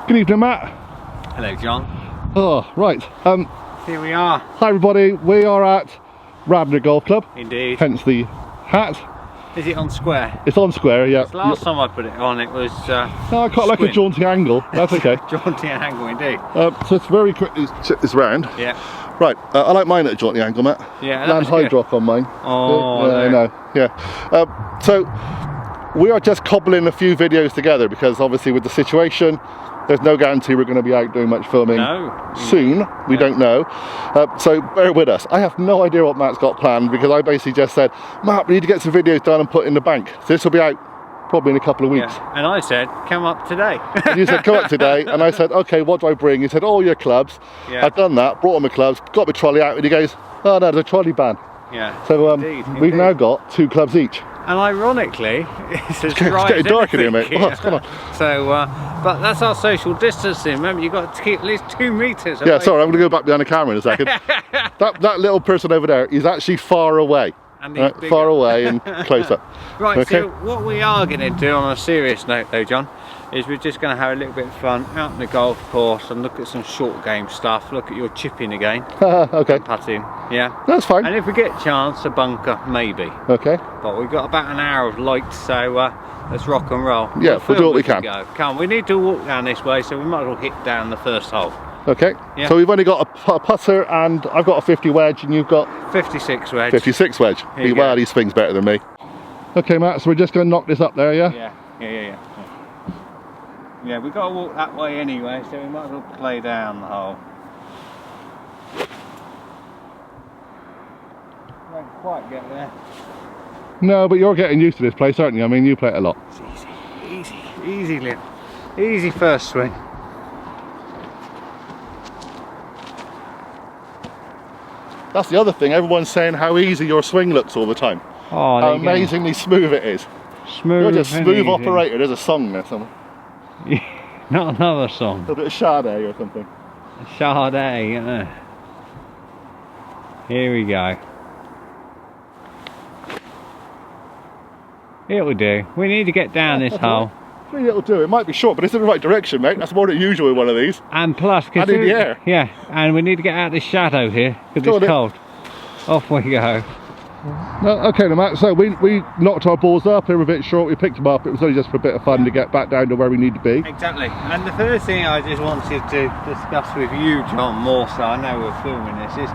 Good evening, Matt. Hello, John. Oh, right. Here we are. Hi, everybody. We are at Radnor Golf Club. Indeed. Hence the hat. Is it on square? It's on square, yeah. Last time I put it on, it was. No, I quite like a jaunty angle. That's okay. Jaunty angle, indeed. So it's very quickly check this round. Yeah. Right. I like mine at a jaunty angle, Matt. Yeah. Land high drop on mine. Oh. I know. Yeah. So we are just cobbling a few videos together because obviously with the situation, there's no guarantee we're going to be out doing much filming soon. We don't know. So bear with us. I have no idea what Matt's got planned because I basically just said, Matt, we need to get some videos done and put in the bank. So this will be out probably in a couple of weeks. Yeah. And I said, come up today. And you said, come up today. And I said, okay, what do I bring? He said, all your clubs. Yeah. I've done that, brought all my clubs, got my trolley out, and he goes, oh no, there's a trolley ban. Yeah. So indeed. We've now got 2 clubs each. And ironically, it's getting dark in here, mate. Oh, come on. So, but that's our social distancing. Remember, you've got to keep at least 2 meters away. Yeah, sorry, I'm going to go back behind the camera in a second. that little person over there is actually far away. And right, far away and close up. Right, okay. So what we are going to do on a serious note though, John, is we're just going to have a little bit of fun out in the golf course and look at some short game stuff, look at your chipping again. Okay. Putting, yeah. That's fine. And if we get a chance, a bunker, maybe. Okay. But we've got about an hour of light, so let's rock and roll. Yeah, we'll do what we can. Come, we need to walk down this way, so we might as well hit down the first hole. Okay, yeah. So we've only got a putter and I've got a 50 wedge and you've got 56 wedge. 56 wedge. Well, he swings better than me. Okay, Matt, so we're just going to knock this up there, yeah? Yeah. Yeah, we've got to walk that way anyway, so we might as well play down the hole. Won't quite get there. No, but you're getting used to this place, aren't you? I mean, you play it a lot. It's easy, Liam. Easy first swing. That's the other thing, everyone's saying how easy your swing looks all the time. Oh, how amazingly smooth it is. Smooth. You're just a smooth operator. There's a song there somewhere. Not another song. A little bit of Sade or something. Sade, yeah. Here we go. It'll do. We need to get down this hole. I think it'll do. It might be short, but it's in the right direction, mate. That's more than usual in one of these. And plus, and in the air. Yeah, and we need to get out of this shadow here because it's cold. Off we go. Okay, then, Matt. So we knocked our balls up. They were a bit short. We picked them up. It was only just for a bit of fun to get back down to where we need to be. Exactly. And the first thing I just wanted to discuss with you, John, more so, I know we're filming this, is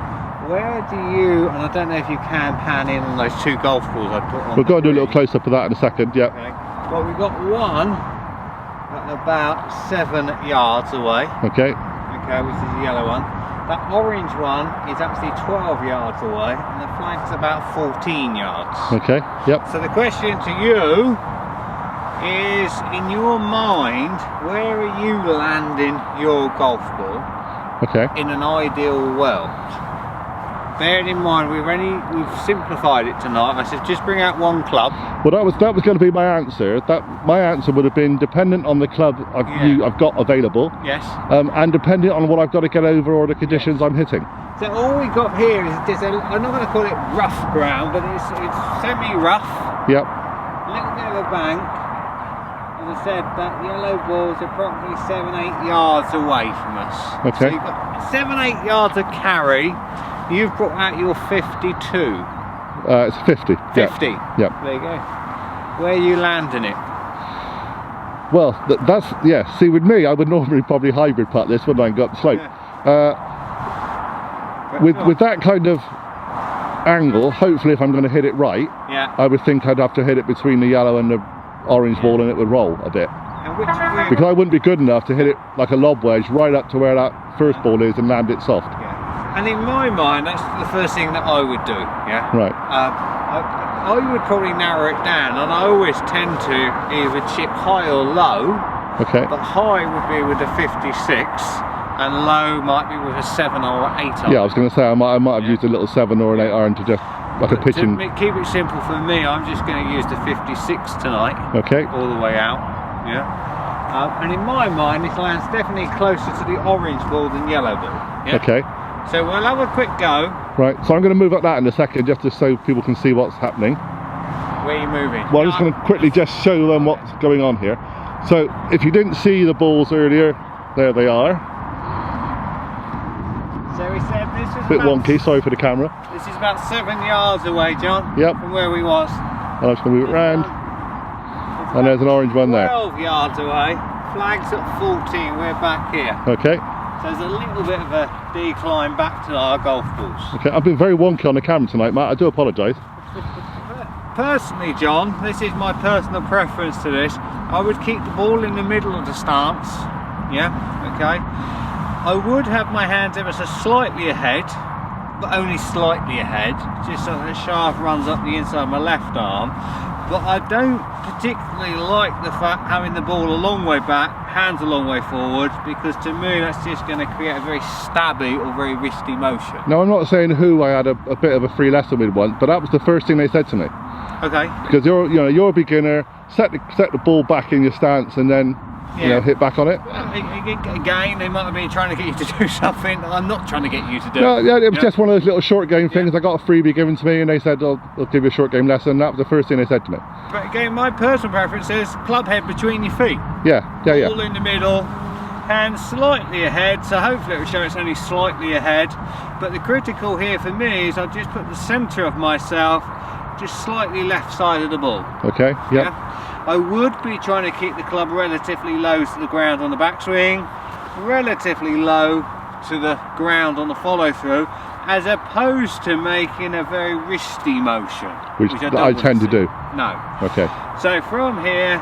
where do you, and I don't know if you can pan in on those 2 golf balls I put on. We've got to do a little close up of that in a second. Yeah. Okay. Well, we've got one at about 7 yards away. Okay. Okay, which is the yellow one. That orange one is actually 12 yards away, and the flag's about 14 yards. Okay, yep. So the question to you is, in your mind, where are you landing your golf ball? Okay. In an ideal world? Bearing in mind, we've simplified it tonight. I said just bring out 1 club. Well, that was going to be my answer. My answer would have been dependent on the club I've got available. Yes. And dependent on what I've got to get over or the conditions I'm hitting. So all we got here is just I'm not going to call it rough ground, but it's semi-rough. Yep. A little bit of a bank. As I said, that yellow ball is approximately 7-8 yards away from us. Okay. So you've got 7-8 yards of carry. You've brought out your 52. It's 50. 50? Yep. There you go. Where are you landing it? Well, that's, yeah, see with me, I would normally probably hybrid putt this, wouldn't I, and go up the slope. Yeah. With that kind of angle, hopefully if I'm going to hit it right, I would think I'd have to hit it between the yellow and the orange ball and it would roll a bit. Because I wouldn't be good enough to hit it like a lob wedge right up to where that first ball is and land it soft. Yeah. And in my mind, that's the first thing that I would do, yeah? Right. I would probably narrow it down, and I always tend to either chip high or low. Okay. But high would be with a 56, and low might be with a 7 or 8 iron. Yeah, I was going to say, I might have used a little 7 or an 8 iron to just, like a pitching... To keep it simple for me, I'm just going to use the 56 tonight. Okay. All the way out, yeah? And in my mind, this lands definitely closer to the orange ball than yellow ball. Yeah? Okay. So we'll have a quick go. Right, so I'm going to move up that in a second just so people can see what's happening. Where are you moving? Well, I'm just going to quickly just show them what's going on here. So if you didn't see the balls earlier, There they are. So we said this is Bit wonky, sorry for the camera. This is about 7 yards away, John. Yep. From where we was. I'm just going to move it round. And there's an orange one there. 12 yards away. Flags at 14. We're back here. Okay. So there's a little bit of a decline back to our golf balls. Okay, I've been very wonky on the camera tonight, Matt. I do apologise. Personally, John, this is my personal preference to this. I would keep the ball in the middle of the stance. Yeah, okay. I would have my hands ever so slightly ahead, but only slightly ahead, just so the shaft runs up the inside of my left arm. But I don't particularly like the fact having the ball a long way back, hands a long way forward, because to me that's just going to create a very stabby or very wristy motion. Now, I'm not saying who I had a bit of a free lesson with once, but that was the first thing they said to me. Okay. Because you're a beginner, set the ball back in your stance, and then hit back on it. Again, they might have been trying to get you to do something I'm not trying to get you to do. No, yeah, it was just one of those little short game things. I got a freebie given to me, and they said, I'll give you a short game lesson. That was the first thing they said to me. But again, my personal preference is club head between your feet. Yeah. Ball in the middle, hands slightly ahead, so hopefully it will show it's only slightly ahead. But the critical here for me is I'll just put the centre of myself just slightly left side of the ball. Okay, yeah. I would be trying to keep the club relatively low to the ground on the backswing, relatively low to the ground on the follow through, as opposed to making a very wristy motion, which I tend to do. No. Okay. So from here,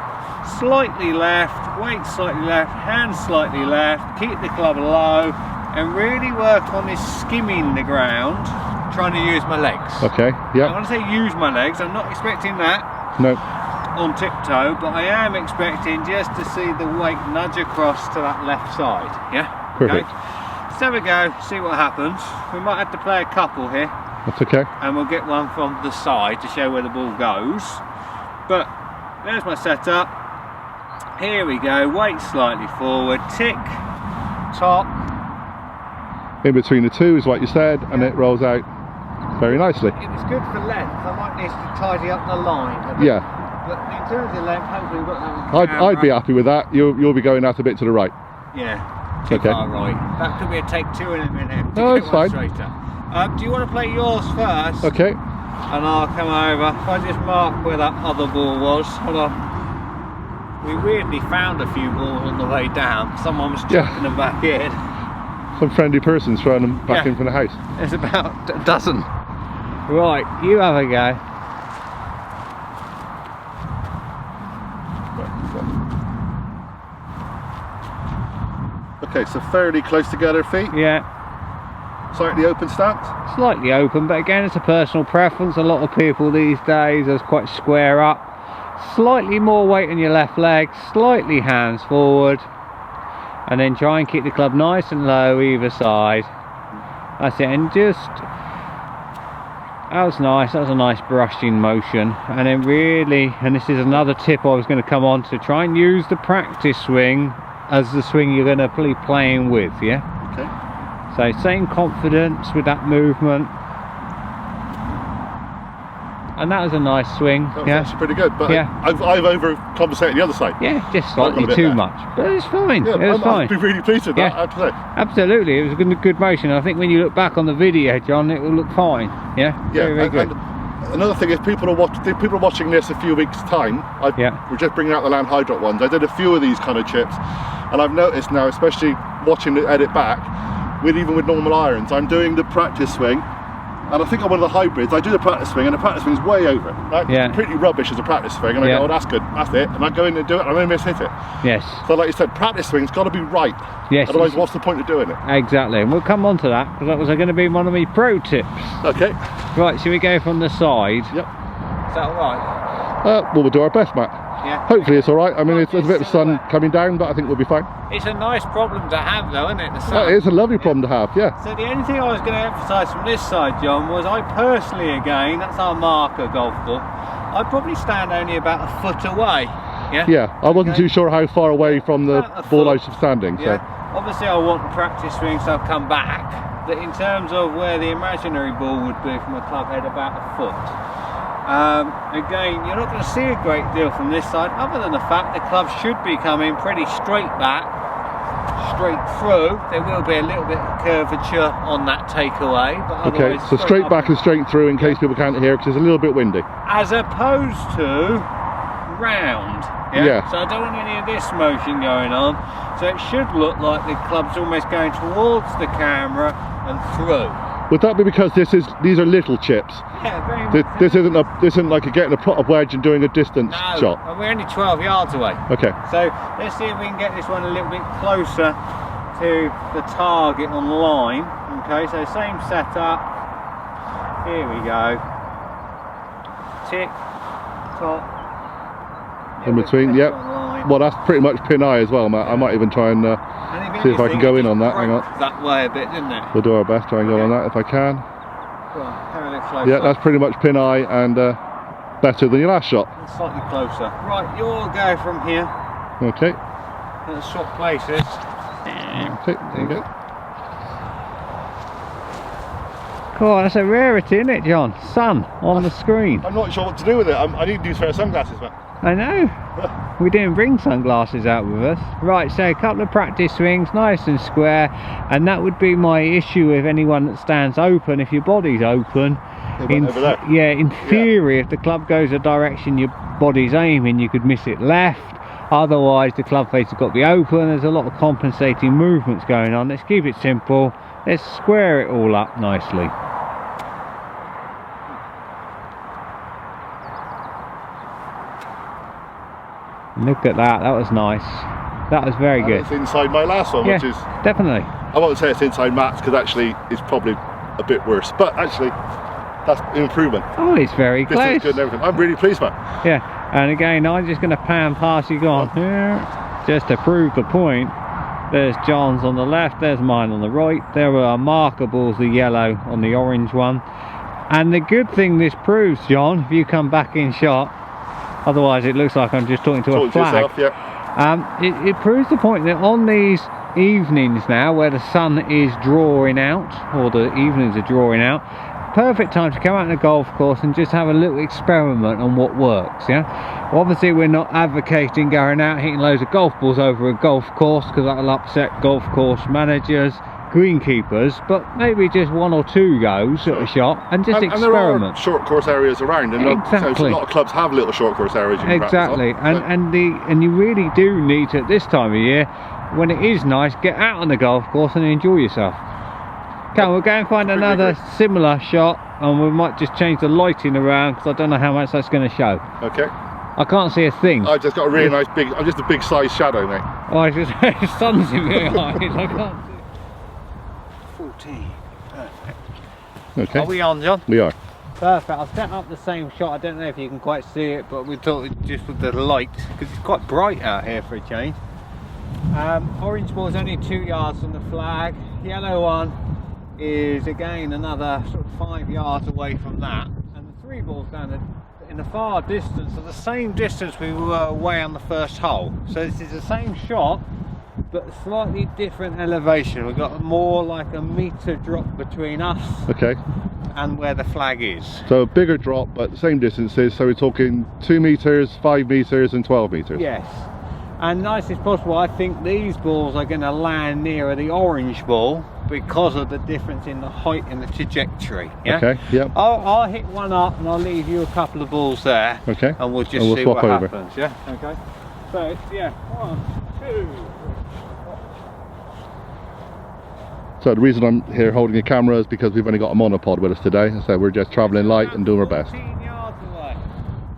slightly left, weight slightly left, hands slightly left, keep the club low, and really work on this skimming the ground, trying to use my legs. Okay, yeah. When I say use my legs, I'm not expecting that. No. On tiptoe, but I am expecting just to see the weight nudge across to that left side. Yeah? Perfect. Okay. Let's have a go, see what happens. We might have to play a couple here. That's okay. And we'll get one from the side to show where the ball goes. But there's my setup. Here we go, weight slightly forward, tick, top. In between the two is what you said, and it rolls out very nicely. It's good for length. I might need to tidy up the line a bit. Yeah. But in terms of length, hopefully we've got that. I'd be happy with that. You'll be going out a bit to the right. Yeah, too far right. That could be a take two in a minute. No, it's fine. Do you want to play yours first? Okay. And I'll come over. If I just mark where that other ball was. Hold on. We weirdly found a few balls on the way down. Someone was chucking them back in. Some friendly person's throwing them back in from the house. There's about a dozen. Right, you have a go. Okay, so fairly close together feet. Yeah. Slightly open stance. Slightly open, but again it's a personal preference. A lot of people these days are quite square up. Slightly more weight on your left leg, slightly hands forward, and then try and keep the club nice and low either side. That's it, and just, that was nice, that was a nice brushing motion. And then really, and this is another tip I was going to come on to, try and use the practice swing as the swing you're going to be playing with, yeah? Okay. So same confidence with that movement. And that was a nice swing. That was actually pretty good, but yeah. I've overcompensated the other side. Yeah, just slightly too much. But it's fine. Yeah, it was fine. I'd be really pleased with that, I have to say. Absolutely, it was a good motion. I think when you look back on the video, John, it will look fine. Yeah, very good. And another thing is, people are watching this a few weeks' time. We're just bringing out the land high drop ones. I did a few of these kind of chips, and I've noticed now, especially watching the edit back, even with normal irons, I'm doing the practice swing. And I think on one of the hybrids, I do the practice swing, and the practice swing is way over. Right? Yeah. Completely rubbish as a practice swing, and I go, oh, that's good, that's it. And I go in and do it, and I miss hit it. Yes. So like you said, practice swing's got to be right. Yes. Otherwise, what's the point of doing it? Exactly, and we'll come on to that, because that was going to be one of my pro tips. Okay. Right, shall we go from the side? Yep. Is that all right? Well, we'll do our best, Matt. Yeah. Hopefully it's all right. I mean, it's a bit of sun coming down, but I think we'll be fine. It's a nice problem to have, though, isn't it? The sun. Well, it's a lovely problem to have, yeah. So the only thing I was going to emphasise from this side, John, was I personally, again, that's our marker golf ball, I'd probably stand only about a foot away. Yeah. Yeah. I wasn't too sure how far away from the ball I was standing. Yeah. So. Obviously, I want the practice swing, so I'll come back. But in terms of where the imaginary ball would be from a club head, about a foot. Again, you're not going to see a great deal from this side, other than the fact the club should be coming pretty straight back, straight through. There will be a little bit of curvature on that takeaway, but okay, so straight back and straight through in case people can't hear, because it's a little bit windy. As opposed to round. Yeah? So I don't want any of this motion going on. So it should look like the club's almost going towards the camera and through. Would that be because these are little chips? Yeah, very much. This isn't like getting a plot of wedge and doing a distance shot. And we're only 12 yards away. Okay. So let's see if we can get this one a little bit closer to the target on line. Okay, so same setup. Here we go. Tick, top. In between, yep. Well, that's pretty much pin eye as well, Matt. I might even try and see if I can go in on that. Hang on. That way a bit, didn't it? We'll do our best, try and go on that if I can. Go on, come a little closer. Yeah, that's pretty much pin eye and better than your last shot. Slightly closer. Right, you'll go from here. Okay. Let's swap places. Okay, there you go. Cool, that's a rarity, isn't it, John? Sun on the screen. I'm not sure what to do with it. I need these pair of sunglasses, Matt. I know. We didn't bring sunglasses out with us. Right, so a couple of practice swings, nice and square, and that would be my issue with anyone that stands open. If your body's open, in theory, if the club goes a direction your body's aiming, you could miss it left. Otherwise, the club face has got to be open. There's a lot of compensating movements going on. Let's keep it simple. Let's square it all up nicely. Look at that, that was nice. That was very good. It's inside my last one, which is... definitely. I won't say it's inside Matt's, because actually it's probably a bit worse. But actually, that's an improvement. Oh, it's very close. This is good and everything. I'm really pleased, Matt. Yeah, and again, I'm just going to pan past you on here, just to prove the point. There's John's on the left, there's mine on the right. There are markables, the yellow on the orange one. And the good thing this proves, John, if you come back in shot, otherwise it looks like I'm just talking to a flag. To yourself, yeah. It proves the point that on these evenings now, where the sun is drawing out, or the evenings are drawing out, perfect time to come out on a golf course and just have a little experiment on what works. Yeah, obviously we're not advocating going out hitting loads of golf balls over a golf course, because that'll upset golf course managers, greenkeepers, but maybe just one or two goes at a shot and just experiment. And there are short course areas around, and exactly. So a lot of clubs have little short course areas. Exactly, and you really do need to, at this time of year, when it is nice, get out on the golf course and enjoy yourself. Okay, we'll go and find another similar shot, and we might just change the lighting around, because I don't know how much that's going to show. Okay. I can't see a thing. I've just got a really nice big, I'm just a big size shadow, mate. Oh, it's just, the sun's in my eyes, I can't see. 14. Perfect. Okay. Are we on, John? We are. Perfect. I'll set up the same shot. I don't know if you can quite see it, but we thought it just with the light, because it's quite bright out here for a change. Orange ball's only 2 yards from the flag. Yellow one is again another sort of 5 yards away from that, and the three balls down in the far distance are the same distance we were away on the first hole. So this is the same shot, but a slightly different elevation. We've got more like a metre drop between us and where the flag is. So a bigger drop, but the same distances. So we're talking 2 meters, 5 meters, and 12 meters. Yes. And nice as possible, I think these balls are going to land nearer the orange ball because of the difference in the height and the trajectory. Yeah? Okay, yeah. I'll hit one up and I'll leave you a couple of balls there. Okay. And we'll just see what happens. Yeah. Okay. So yeah, 1, 2. So the reason I'm here holding the camera is because we've only got a monopod with us today. So we're just travelling light and doing our best. 14 yards away.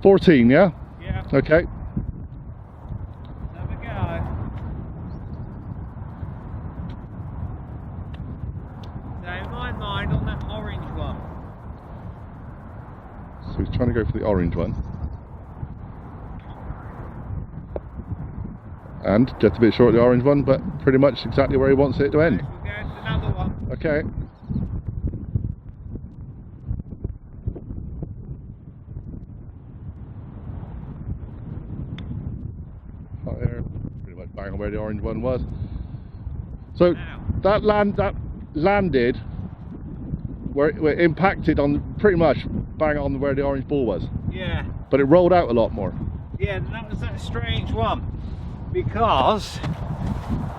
14, yeah? Yeah. Okay. On that orange one. So he's trying to go for the orange one. And just a bit short of the orange one, but pretty much exactly where he wants it to end. We'll go to another one. Okay. Right there, pretty much bang on where the orange one was. So that landed where it impacted on pretty much bang on where the orange ball was. Yeah. But it rolled out a lot more. Yeah, that was that strange one, because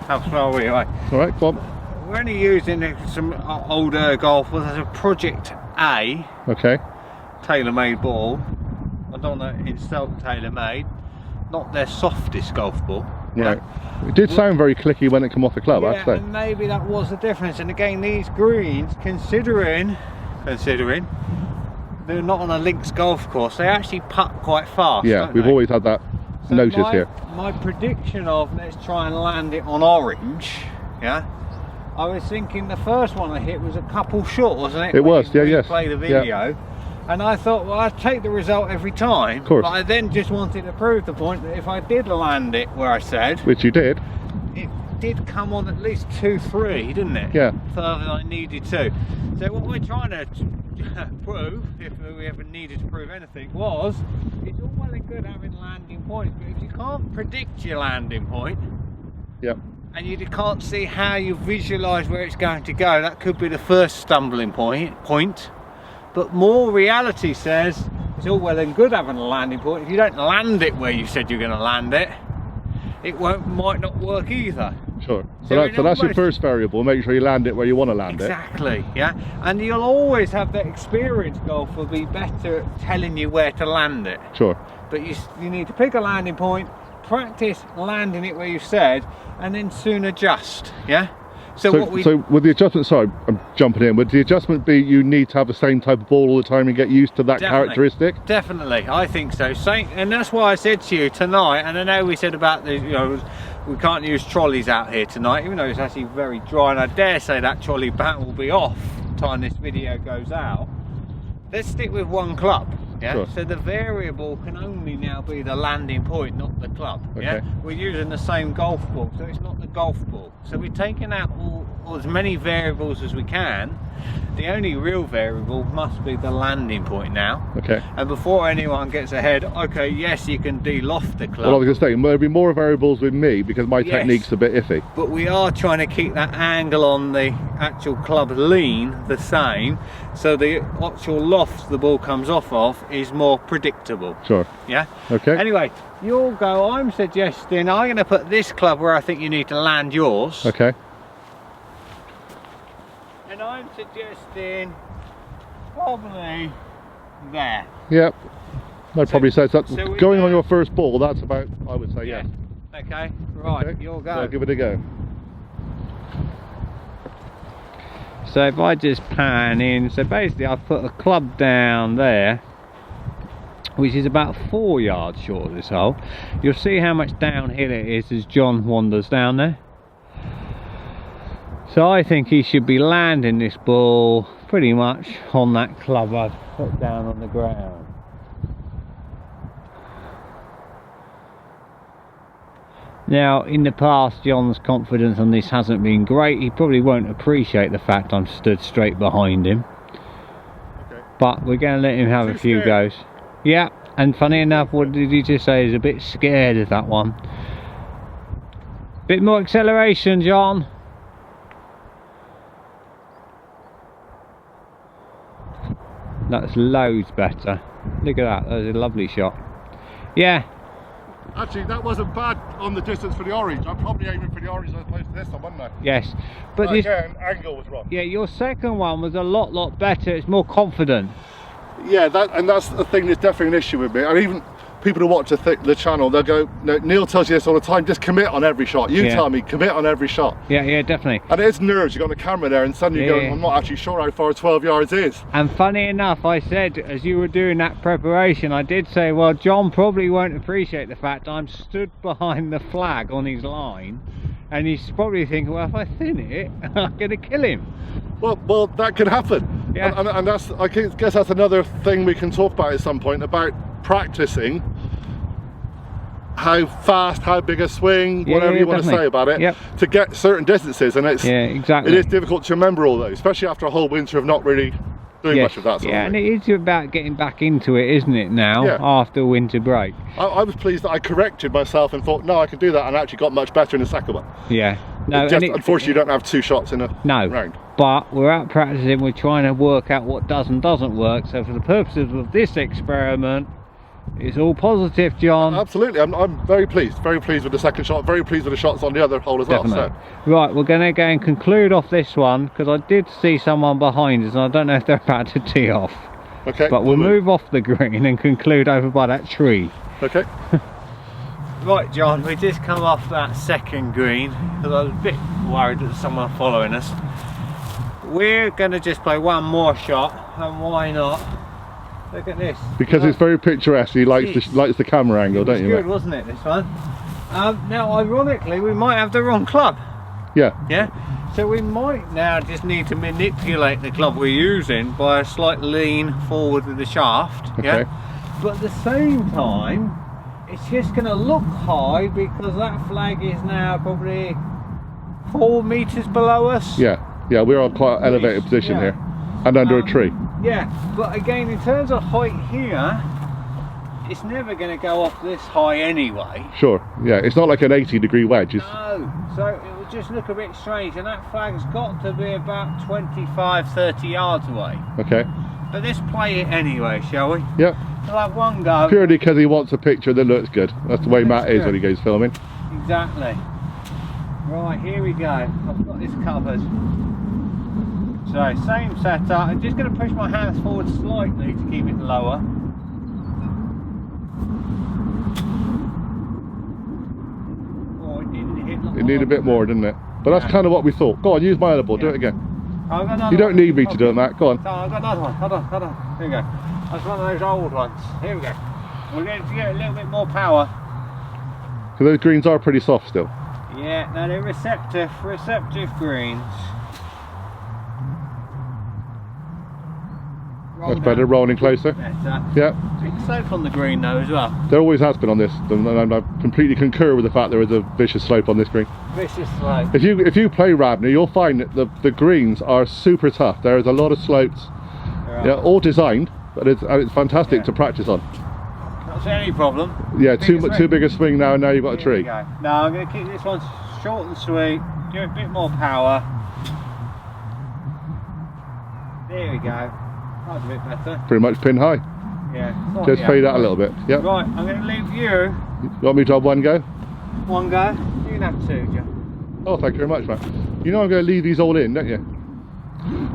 how slow are we? Right. All right, go on. We're only using some older golf. Well, there's a Project A. Okay. Tailor-made ball. I don't want to insult tailor-made. Not their softest golf ball. Right. Yeah. It did sound very clicky when it came off the club, I'd say. And maybe that was the difference. And again, these greens, considering they're not on a links golf course, they actually putt quite fast. Yeah, we've always had that notice here. My prediction of let's try and land it on orange, yeah. I was thinking the first one I hit was a couple short, wasn't it? It was, yeah, yes. Play the video. Yeah. And I thought, well, I'd take the result every time. Of course. But I then just wanted to prove the point that if I did land it where I said, which you did, it did come on at least 2-3, didn't it? Yeah. Further than I needed to. So what we're trying to prove, if we ever needed to prove anything, was it's all well and good having landing points, but if you can't predict your landing point, yeah, and you can't see how you visualise where it's going to go, that could be the first stumbling point. But more reality says it's all well and good having a landing point. If you don't land it where you said you're going to land it, it might not work either. Sure. So that's your first variable. Make sure you land it where you want to land Exactly, yeah. And you'll always have that experienced golfer be better at telling you where to land it. Sure. But you need to pick a landing point, practice landing it where you said, and then soon adjust, yeah? So with the adjustment, sorry, I'm jumping in. Would the adjustment be you need to have the same type of ball all the time and get used to that characteristic? Definitely, I think so. And that's why I said to you tonight, and I know we said about the, we can't use trolleys out here tonight, even though it's actually very dry, and I dare say that trolley ban will be off by the time this video goes out. Let's stick with one club. Yeah, sure. So the variable can only now be the landing point, not the club. Okay. Yeah, we're using the same golf ball, so it's not the golf ball. So we're taking out all as many variables as we can. The only real variable must be the landing point now. Okay. And before anyone gets ahead, okay, yes, you can de-loft the club. Well, I was going to say, there'll be more variables with me because my technique's a bit iffy. But we are trying to keep that angle on the actual club lean the same, so the actual loft the ball comes off of is more predictable. Sure. Yeah? Okay. Anyway, you'll go, I'm suggesting, I'm going to put this club where I think you need to land yours. Okay. And I'm suggesting probably there. Yep. I'd probably say that. So going on your first ball, that's about, I would say, yes. Okay, right, okay. You'll go. So give it a go. So if I just pan in, so basically I've put a club down there, which is about 4 yards short of this hole. You'll see how much downhill it is as John wanders down there. So I think he should be landing this ball pretty much on that club I've put down on the ground. Now, in the past, John's confidence on this hasn't been great. He probably won't appreciate the fact I'm stood straight behind him. Okay. But we're going to let him have a few goes. Yeah, and funny enough, what did he just say? He's a bit scared of that one. Bit more acceleration, John. That's loads better. Look at that, that was a lovely shot. Yeah. Actually, that wasn't bad on the distance for the orange. I'm probably aiming for the orange as opposed to this one, wasn't I? Yes. But this angle was wrong. Yeah, your second one was a lot better. It's more confident. Yeah, that's the thing that's definitely an issue with me. And even people who watch the channel, they'll go, no, Neil tells you this all the time, just commit on every shot. You tell me, commit on every shot. Yeah, definitely. And it's nerves, you've got the camera there and suddenly you're going, I'm not actually sure how far 12 yards is. And funny enough, I said, as you were doing that preparation, I did say, well, John probably won't appreciate the fact I'm stood behind the flag on his line, and he's probably thinking, well, if I thin it, I'm going to kill him. Well, that could happen. Yeah. And that's, I guess that's another thing we can talk about at some point, about practicing how fast, how big a swing, whatever you want to say about it, to get certain distances. And it's it is difficult to remember all those, especially after a whole winter of not really doing much of that sort of thing. And it is about getting back into it, isn't it, now, after winter break? I was pleased that I corrected myself and thought, no, I can do that, and actually got much better in the second one. Yeah. No, unfortunately, you don't have 2 shots in a round. But we're out practicing, we're trying to work out what does and doesn't work. So for the purposes of this experiment, It's all positive, John. Absolutely, I'm very pleased with the second shot, very pleased with the shots on the other hole as well. So. Right, we're going to go and conclude off this one, because I did see someone behind us and I don't know if they're about to tee off. Okay. But we'll move off the green and conclude over by that tree. Okay. Right, John, we just come off that second green, because I was a bit worried that someone following us. We're going to just play one more shot, and why not? Look at this. Because it's very picturesque. He likes the camera angle, don't you? It was good, wasn't it, this one? Now, ironically, we might have the wrong club. Yeah. Yeah. So we might now just need to manipulate the club we're using by a slight lean forward with the shaft. Okay. Yeah. But at the same time, it's just going to look high because that flag is now probably 4 meters below us. Yeah. Yeah. We're on quite an elevated position here, and under a tree. Yeah, but again, in terms of height here, it's never going to go off this high anyway. Sure, yeah, it's not like an 80-degree wedge. No, so it will just look a bit strange, and that flag's got to be about 25-30 yards away. Okay. But let's play it anyway, shall we? Yeah. We'll have one go. Purely because he wants a picture that looks good. That's the way Matt is when he goes filming. Exactly. Right, here we go. I've got this covered. So, same setup. I'm just going to push my hands forward slightly to keep it lower. Oh, it didn't hit the It needed a bit more, didn't it? But that's kind of what we thought. Go on, use my elbow, do it again. You don't need me to do it, Matt. Go on. No, I've got another one. Hold on. Here we go. That's one of those old ones. Here we go. We're going to get a little bit more power. Because those greens are pretty soft still. Yeah, no, they're receptive greens. That's better, rolling closer. Better. Yeah. Big slope on the green though as well. There always has been on this, and I completely concur with the fact there is a vicious slope on this green. Vicious slope. If you play Rabney, you'll find that the greens are super tough. There is a lot of slopes. Right. Yeah, all designed, but it's fantastic to practice on. Not any problem. Yeah, too big a swing now, and now you've got a tree. Go. No, I'm going to keep this one short and sweet. Give it a bit more power. There we go. That's a bit better. Pretty much pin high. Yeah. Just fade out a little bit. Yep. Right, I'm going to leave you. You want me to have one go? One go. You can have two, Joe. Oh, thank you very much, Matt. You know I'm going to leave these all in, don't you?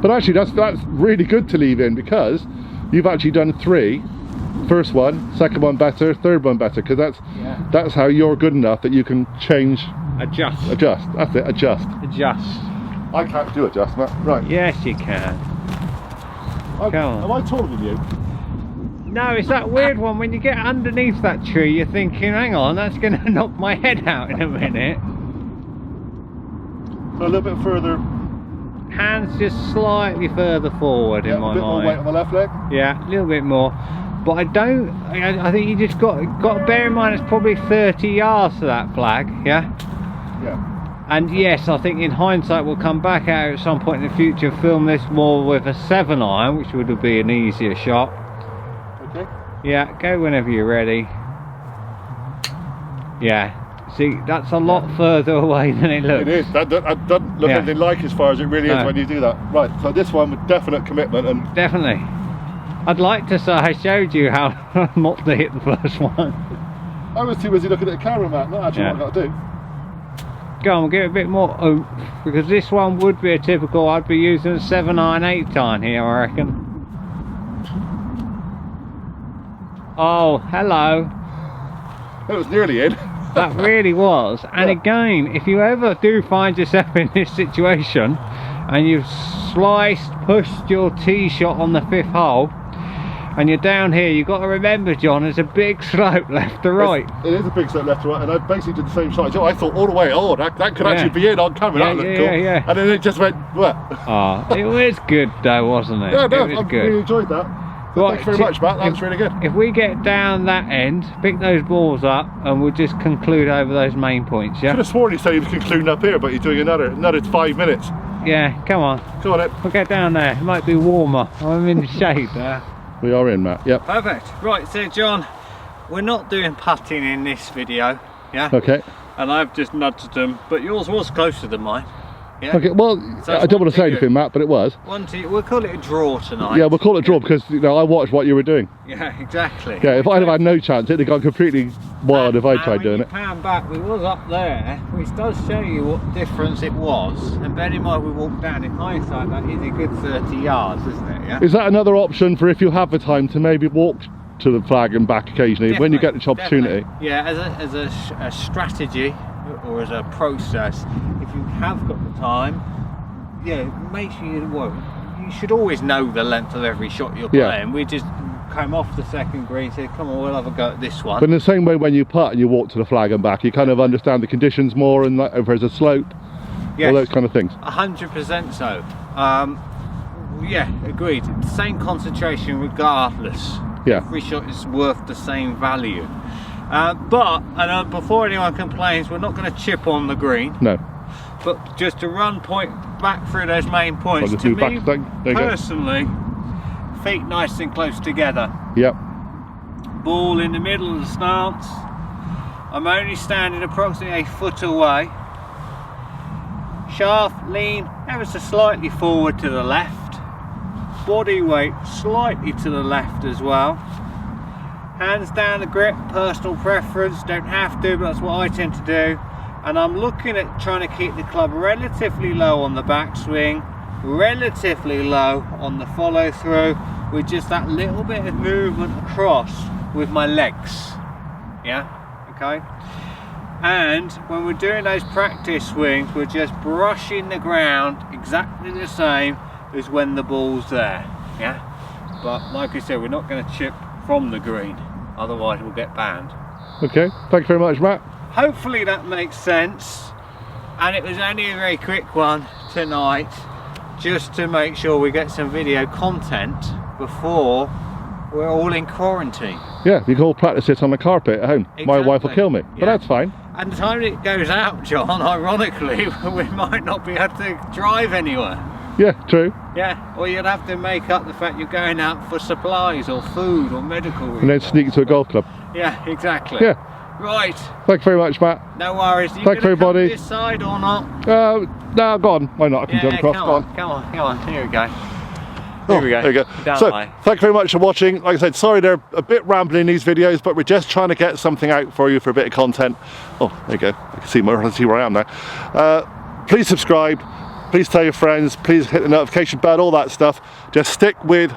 But actually, that's really good to leave in, because you've actually done 3. First one, second one better, third one better, because that's how you're good enough that you can change. Adjust. That's it. Adjust. I can't do adjust, Matt. Right. Yes, you can. Am I taller than you? No, it's that weird one. When you get underneath that tree, you're thinking, hang on, that's going to knock my head out in a minute. So a little bit further. Hands just slightly further forward in my mind. A bit more weight on my left leg? Yeah, a little bit more. But I think you just got to bear in mind it's probably 30 yards to that flag, yeah? Yeah. And yes, I think in hindsight we'll come back out at some point in the future and film this more with a 7-iron, which would be an easier shot. Okay. Yeah, go whenever you're ready. Yeah, see, that's a lot further away than it looks. It is. That doesn't look anything like as far as it really is when you do that. Right, so this one with definite commitment and... Definitely. I'd like to say I showed you how not to hit the first one. I was too busy looking at the camera, Matt, not actually what I've got to do. Go on, give it a bit more oomph, because this one would be a typical, I'd be using a 7-iron, 8-iron here, I reckon. Oh, hello. It was nearly in. That really was. And again, if you ever do find yourself in this situation and you've pushed your tee shot on the 5th hole and you're down here, you've got to remember, John, there's a big slope left to right. It is a big slope left to right, and I basically did the same shot. I thought all the way, that could actually be in on camera, that looked cool. Yeah. And then it just went, what? Oh, it was good though, wasn't it? Yeah, no, it was I really enjoyed that. Right, thanks very much, Matt, that was really good. If we get down that end, pick those balls up, and we'll just conclude over those main points, yeah? I could have sworn you said you were concluding up here, but you're doing another 5 minutes. Yeah, come on. Come on then. We'll get down there, it might be warmer. I'm in the shade there. We are in, Matt, yep. Perfect. Right, so John, we're not doing putting in this video, yeah? Okay. And I've just nudged them, but yours was closer than mine. Yeah. Okay, well, so I don't want to say anything, Matt, but it was. We'll call it a draw tonight. Yeah, we'll call it a draw because, you know, I watched what you were doing. Yeah, exactly. Yeah, if I'd have had no chance, it'd have gone completely wild if I tried doing it. Pan back, we was up there, which does show you what difference it was. And bear in mind, we walked down. In hindsight, that is a good 30 yards, isn't it? Yeah. Is that another option for if you have the time to maybe walk to the flag and back occasionally when you get the opportunity? Definitely. Yeah, as a strategy or as a process, if you have got the time, yeah, make sure you should always know the length of every shot you're playing. We just came off the second green, said, come on, we'll have a go at this one. But in the same way, when you putt and you walk to the flag and back, you kind of understand the conditions more, and like, if there's a slope, all those kind of things. 100% so. Yeah, agreed. Same concentration regardless. Yeah. Every shot is worth the same value. But before anyone complains, we're not going to chip on the green. No. But just to run point back through those main points, to me personally, feet nice and close together. Yep. Ball in the middle of the stance. I'm only standing approximately a foot away. Shaft lean ever so slightly forward to the left. Body weight slightly to the left as well. Hands down the grip, personal preference, don't have to, but that's what I tend to do. And I'm looking at trying to keep the club relatively low on the backswing, relatively low on the follow through, with just that little bit of movement across with my legs. Yeah, okay. And when we're doing those practice swings, we're just brushing the ground exactly the same as when the ball's there. Yeah, but like I said, we're not going to chip from the green, otherwise we'll get banned. Okay, thank you very much, Matt. Hopefully that makes sense, and it was only a very quick one tonight, just to make sure we get some video content before we're all in quarantine. Yeah, you can all practice it on the carpet at home. Exactly. My wife will kill me, but that's fine. And the time it goes out, John, ironically, we might not be able to drive anywhere. Yeah, true. Yeah, or you'd have to make up the fact you're going out for supplies or food or medical reasons. And then sneak to a golf club. Yeah, exactly. Yeah. Right. Thanks very much, Matt. No worries. Thanks, everybody. This side or not? No, go on. Why not? I can jump across. Come on. Here we go. Here we go. There we go. So, thank you very much for watching. Like I said, sorry they're a bit rambling, these videos, but we're just trying to get something out for you for a bit of content. Oh, there you go. I can see where I am now. Please subscribe. Please tell your friends. Please hit the notification bell, all that stuff. Just stick with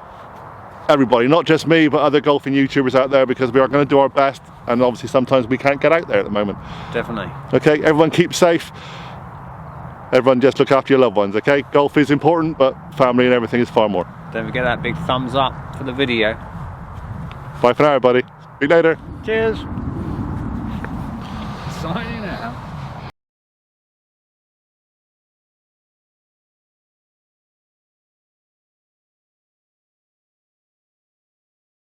everybody, not just me, but other golfing YouTubers out there, because we are going to do our best, and obviously sometimes we can't get out there at the moment. Definitely. Okay, everyone keep safe. Everyone just look after your loved ones, okay? Golf is important, but family and everything is far more. Don't forget that big thumbs up for the video. Bye for now, everybody. See you later. Cheers. Signing